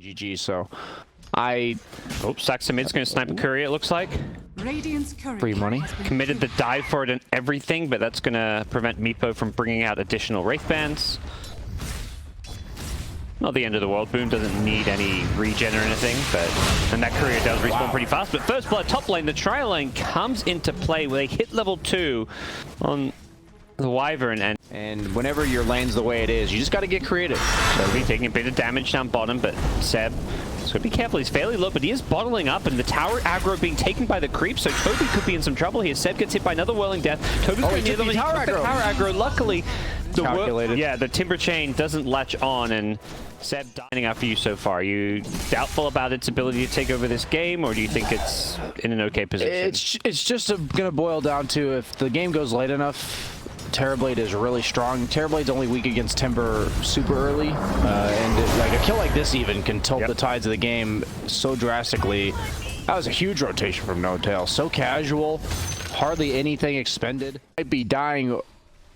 GG, so I... Oh, Saxamid's going to snipe a courier, it looks like. Free money. Committed the dive for it and everything, but that's going to prevent Meepo from bringing out additional Wraith Bands. Not the end of the world. Boom doesn't need any regen or anything, and that courier does respawn pretty fast. But first blood top lane, the trial lane comes into play where they hit level 2 on the Wyvern, and whenever your lane's the way it is, you just got to get creative. So he's taking a bit of damage down bottom, but Seb, so be careful. He's fairly low, but he is bottling up, and the tower aggro being taken by the creep, so Toby could be in some trouble here. Seb gets hit by another whirling death. Toby's going near the tower aggro. Luckily, the Timber Chain doesn't latch on, and Seb dining after you so far. Are you doubtful about its ability to take over this game, or do you think it's in an okay position? It's just going to boil down to if the game goes late enough. Terrorblade is really strong. Terrorblade's only weak against Timber super early, and like a kill like this even can tilt the tides of the game so drastically. That was a huge rotation from No Tail. So casual, hardly anything expended. Might be dying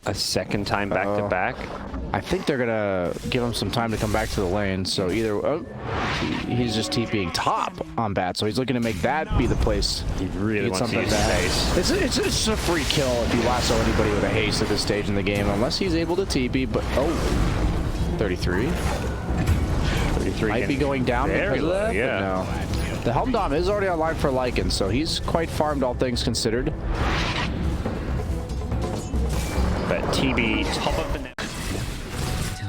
a second time back to back. I think they're gonna give him some time to come back to the lane. So either he's just TPing top on bat, so he's looking to make that be the place. He really wants something to use haste. It's just a free kill if you lasso anybody with a haste at this stage in the game, unless he's able to TP. But 33 might be going down because of that. Yeah. No, the Helm Dom is already online for Lycan, so he's quite farmed all things considered. But TB, top of the net.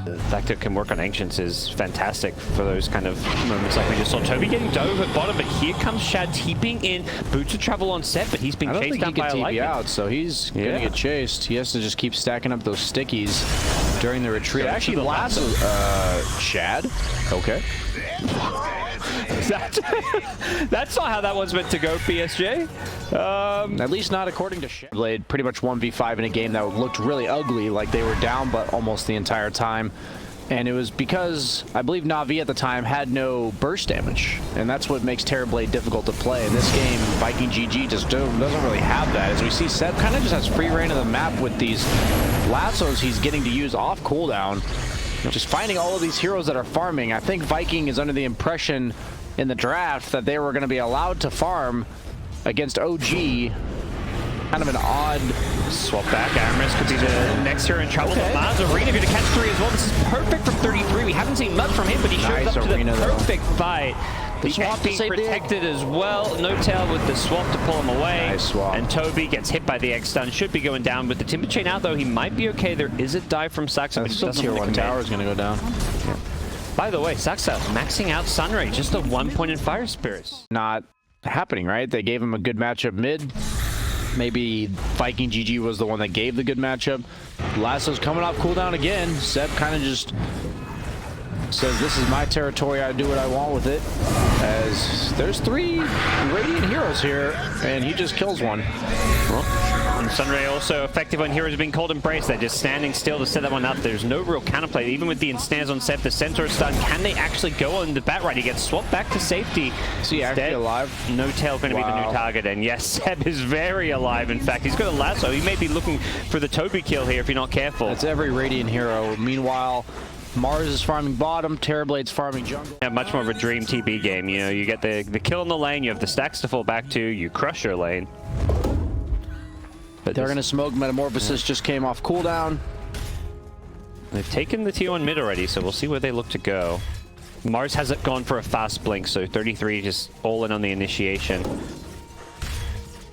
The fact it can work on Ancients is fantastic for those kind of moments like we just saw. Toby getting dove at bottom, but here comes Shad TPing in. Boots of travel on set, but he's been chased down by a Lycan. Out, so he's gonna get chased. He has to just keep stacking up those stickies during the retreat. So actually, last Shad. Okay. That's not how that one's meant to go, PSG. At least not according to Shad. Played pretty much 1v5 in a game that looked really ugly, like they were down but almost the entire time. And it was because I believe Na'Vi at the time had no burst damage, and that's what makes Terrorblade difficult to play. In this game, Viking GG just doesn't really have that. As we see, Seb kind of just has free reign of the map with these lassos he's getting to use off cooldown. Just finding all of these heroes that are farming. I think Viking is under the impression in the draft that they were going to be allowed to farm against OG. Kind of an odd swap back. Aramis could be the next hero in trouble. But Maz Arena going to catch 3 as well. This is perfect from 33. We haven't seen much from him, but he shows up to the perfect fight. The swap being protected as well. No Tail with the swap to pull him away. Nice swap. And Toby gets hit by the X stun. Should be going down with the Timber Chain out, though. He might be okay. There is a dive from Saxa, but he doesn't tier 1 tower is going to go down. Yeah. By the way, Saxa maxing out Sunray, just a 1 point in Fire Spirits. Not happening, right? They gave him a good matchup mid. Maybe Viking GG was the one that gave the good matchup. Lasso's coming off cooldown again. Seb kind of just says, this is my territory, I do what I want with it. As there's 3 Radiant heroes here, and he just kills one. Well, and Sunray also effective when heroes are being called Embrace. They're just standing still to set that one up. There's no real counterplay. Even with the ensnares on Seb, the Centaur stun, can they actually go on the bat right? He gets swapped back to safety. Is he actually alive? No Tail going to be the new target, and yes, Seb is very alive. In fact, he's got a lasso. He may be looking for the Toby kill here if you're not careful. It's every Radiant hero. Meanwhile, Mars is farming bottom, Terrorblade's farming jungle. Yeah, much more of a dream TB game. You know, you get the kill in the lane, you have the stacks to fall back to, you crush your lane. But they're going to smoke. Metamorphosis just came off cooldown. They've taken the T1 mid already, so we'll see where they look to go. Mars hasn't gone for a fast blink, so 33 just all in on the initiation.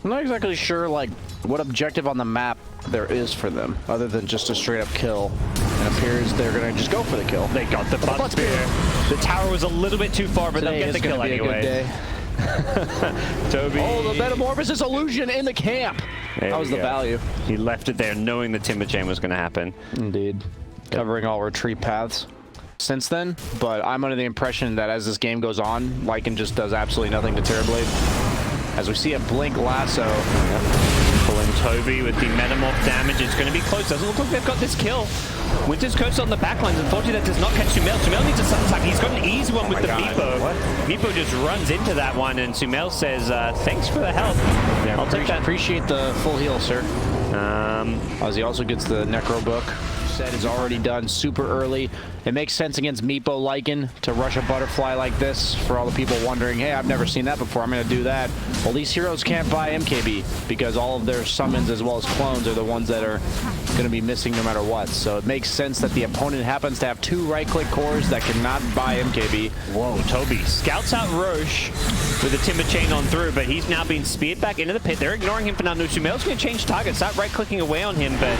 I'm not exactly sure like what objective on the map there is for them, other than just a straight up kill. It appears they're going to just go for the kill. They got the butt spear. The tower was a little bit too far, but they'll get the kill anyway. Toby. Oh, the Metamorphosis illusion in the camp. That was the value. He left it there knowing the Timber Chain was going to happen. Indeed. Covering all retreat paths since then, but I'm under the impression that as this game goes on, Lycan just does absolutely nothing to Terrorblade. As we see a blink lasso. Pulling Toby with the Metamorph damage. It's going to be close. Doesn't look like they've got this kill. Winter's Coast on the backlines. Unfortunately, that does not catch Sumail. Sumail needs a sun attack. He's got an easy one with the Meepo. Meepo just runs into that one, and Sumail says, thanks for the help. Yeah, I'll take that. Appreciate the full heal, sir. As he also gets the Necro book. said, is already done super early. It makes sense against Meepo Lycan to rush a butterfly like this. For all the people wondering, hey, I've never seen that before, I'm going to do that. Well, these heroes can't buy MKB because all of their summons as well as clones are the ones that are going to be missing no matter what. So it makes sense that the opponent happens to have 2 right-click cores that cannot buy MKB. Whoa, Toby scouts out Roche with a Timber Chain on through, but he's now being speared back into the pit. They're ignoring him for now. No, Sumail's going to change targets, start right-clicking away on him, but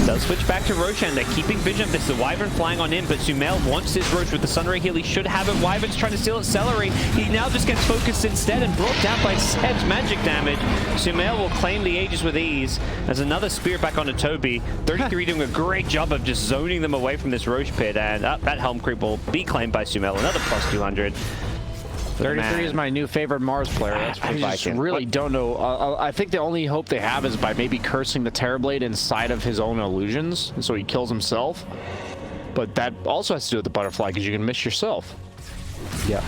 does switch back to Roche, and they're keeping vision of this. The Wyvern flying on in, but Sumail wants this Roche with the Sunray heal. He should have it. Wyvern's trying to steal it. Celery. He now just gets focused instead and brought down by Seb's magic damage. Sumail will claim the Aegis with ease as another spear back onto Toby. 33 doing a great job of just zoning them away from this Roche pit, and that Helm Creep will be claimed by Sumail. Another plus 200. 33 is my new favorite Mars player. That's for Vikin. I just really don't know. I think the only hope they have is by maybe cursing the Terrorblade inside of his own illusions, so he kills himself. But that also has to do with the butterfly, because you can miss yourself. Yeah.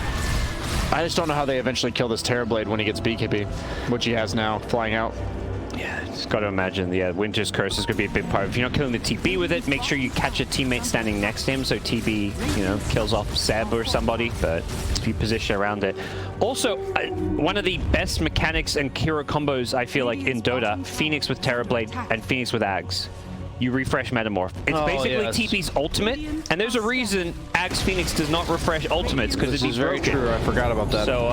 I just don't know how they eventually kill this Terrorblade when he gets BKB, which he has now, flying out. Yeah, just got to imagine the Winter's Curse is going to be a big part. If you're not killing the TB with it, make sure you catch a teammate standing next to him so TB, you know, kills off Seb or somebody, but if you position around it. Also, one of the best mechanics and hero combos, I feel like, in Dota, Phoenix with Terrorblade and Phoenix with Ags. You refresh Metamorph. It's basically TP's ultimate, and there's a reason Axe Phoenix does not refresh ultimates, because it's very true. I forgot about that. So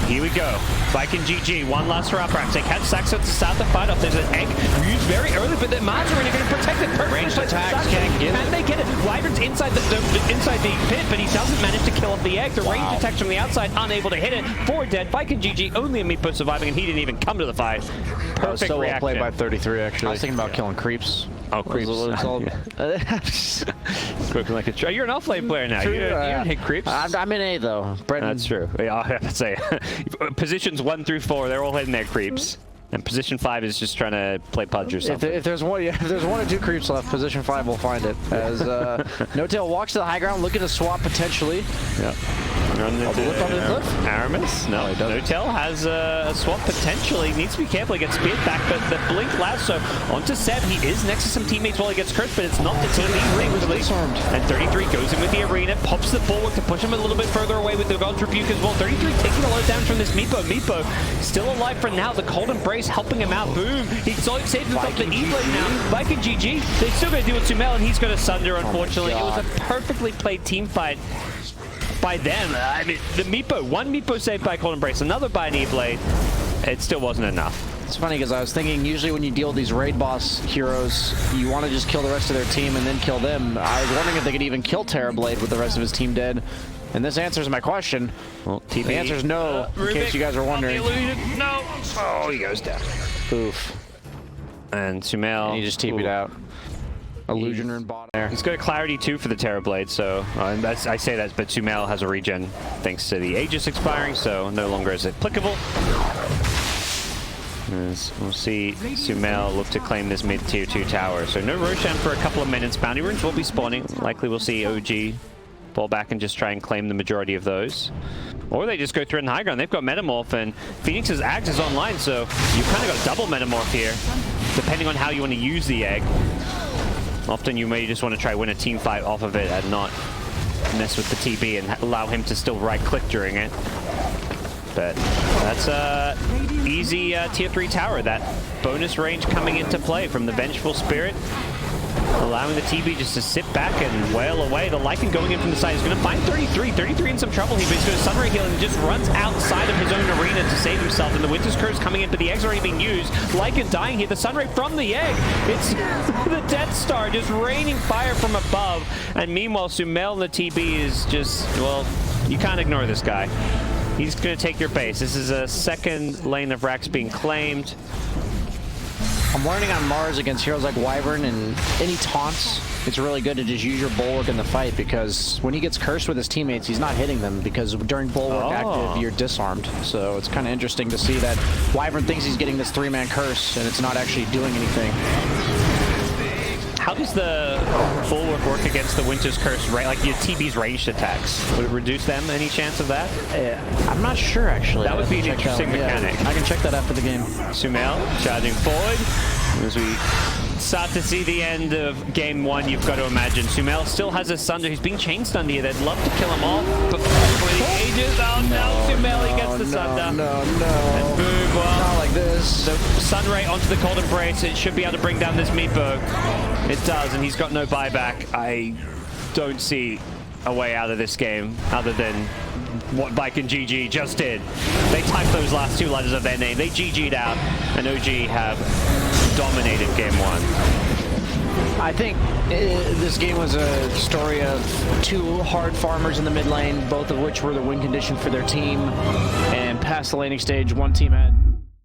here we go. Vikin GG, one last round. Perhaps they catch Saxo to start the fight off. There's an egg used very early, but the Mars are going to protect it. Ranged attacks can't get it. And they get it. Wyvern's inside the pit, but he doesn't manage to kill off the egg. The ranged attacks from the outside, unable to hit it. 4 dead. Vikin GG, only a Meepo surviving, and he didn't even come to the fight. Perfect so reaction. Well played by 33, actually. I was thinking about killing creeps. Oh, creeps. Spoken like a try. You're an off-lane player now. You don't hit creeps. I'm in A, though. Brendan. That's true. Yeah, I have to say. Positions 1 through 4, they're all hitting their creeps. And position 5 is just trying to play Pudge or something. If there's 1 or 2 creeps left, position 5 will find it. As No Tail walks to the high ground, looking to swap potentially. Yeah. Aramis? No, No Tail has a swap potentially. Needs to be careful. He gets speared back, but the blink lasso onto Seb. He is next to some teammates while he gets cursed, but it's not the team. And 33 goes in with the arena, pops the bulwark to push him a little bit further away with the God's Rebuke as well. 33 taking a lot of damage from this Meepo. Meepo still alive for now. The Cold Embrace helping him out. Boom. He saved himself the E-Blade now. Vikin GG. They still got to deal with Sumail, and he's going to Sunder, unfortunately. It was a perfectly played team fight by them. I mean, the Meepo, one Meepo saved by Cold Embrace, another by an E-Blade. It still wasn't enough. It's funny because I was thinking usually when you deal with these raid boss heroes, you want to just kill the rest of their team and then kill them. I was wondering if they could even kill Terrorblade with the rest of his team dead. And this answers my question. Well, the answer is no, in case you guys were wondering. No. Oh, he goes down. Oof. And Sumail. And he just TP'd out. Illusion Rune bot there. He's got a clarity too for the Terrorblade, so I say that, but Sumail has a regen thanks to the Aegis expiring, so no longer is it applicable. As we'll see Sumail look to claim this mid tier 2 tower. So no Roshan for a couple of minutes. Bounty runes will be spawning. Likely we'll see OG fall back and just try and claim the majority of those. Or they just go through in the high ground. They've got Metamorph, and Phoenix's Axe is online, so you've kind of got a double Metamorph here, depending on how you want to use the egg. Often you may just want to try win a team fight off of it and not mess with the TB and allow him to still right-click during it. But that's a easy tier 3 tower. That bonus range coming into play from the Vengeful Spirit, allowing the TB just to sit back and wail away. The Lycan going in from the side is going to find 33. 33 in some trouble here, but he's going to Sunray heal and just runs outside of his own arena to save himself. And the Winter's Curse coming in, but the egg's already being used. Lycan dying here. The Sunray from the egg. It's the Death Star just raining fire from above. And meanwhile, Sumail and the TB is just, well, you can't ignore this guy. He's going to take your base. This is a second lane of racks being claimed. I'm learning on Mars against heroes like Wyvern and any taunts, it's really good to just use your Bulwark in the fight, because when he gets cursed with his teammates, he's not hitting them, because during Bulwark active, you're disarmed. So it's kind of interesting to see that Wyvern thinks he's getting this 3-man curse, and it's not actually doing anything. How does the Bulwark work against the Winter's Curse, right? Like your TB's ranged attacks? Would it reduce them? Any chance of that? I'm not sure, actually. That would be an interesting mechanic. Yeah, I can check that after the game. Sumail charging forward as we start to see the end of game one, you've got to imagine. Sumail still has a Sunder who's being chain stunned here. They'd love to kill him off, but for the ages, oh no, Sumail, he gets the Sunder. No. And boom, well, Not like this. the Sunray onto the Cold Embrace. It should be able to bring down this Meatbug. It does, and he's got no buyback. I don't see a way out of this game other than what Vikin GG just did. They typed those last two letters of their name. They GG'd out, and OG have dominated game one. I think this game was a story of two hard farmers in the mid lane, both of which were the win condition for their team. And past the laning stage, one team had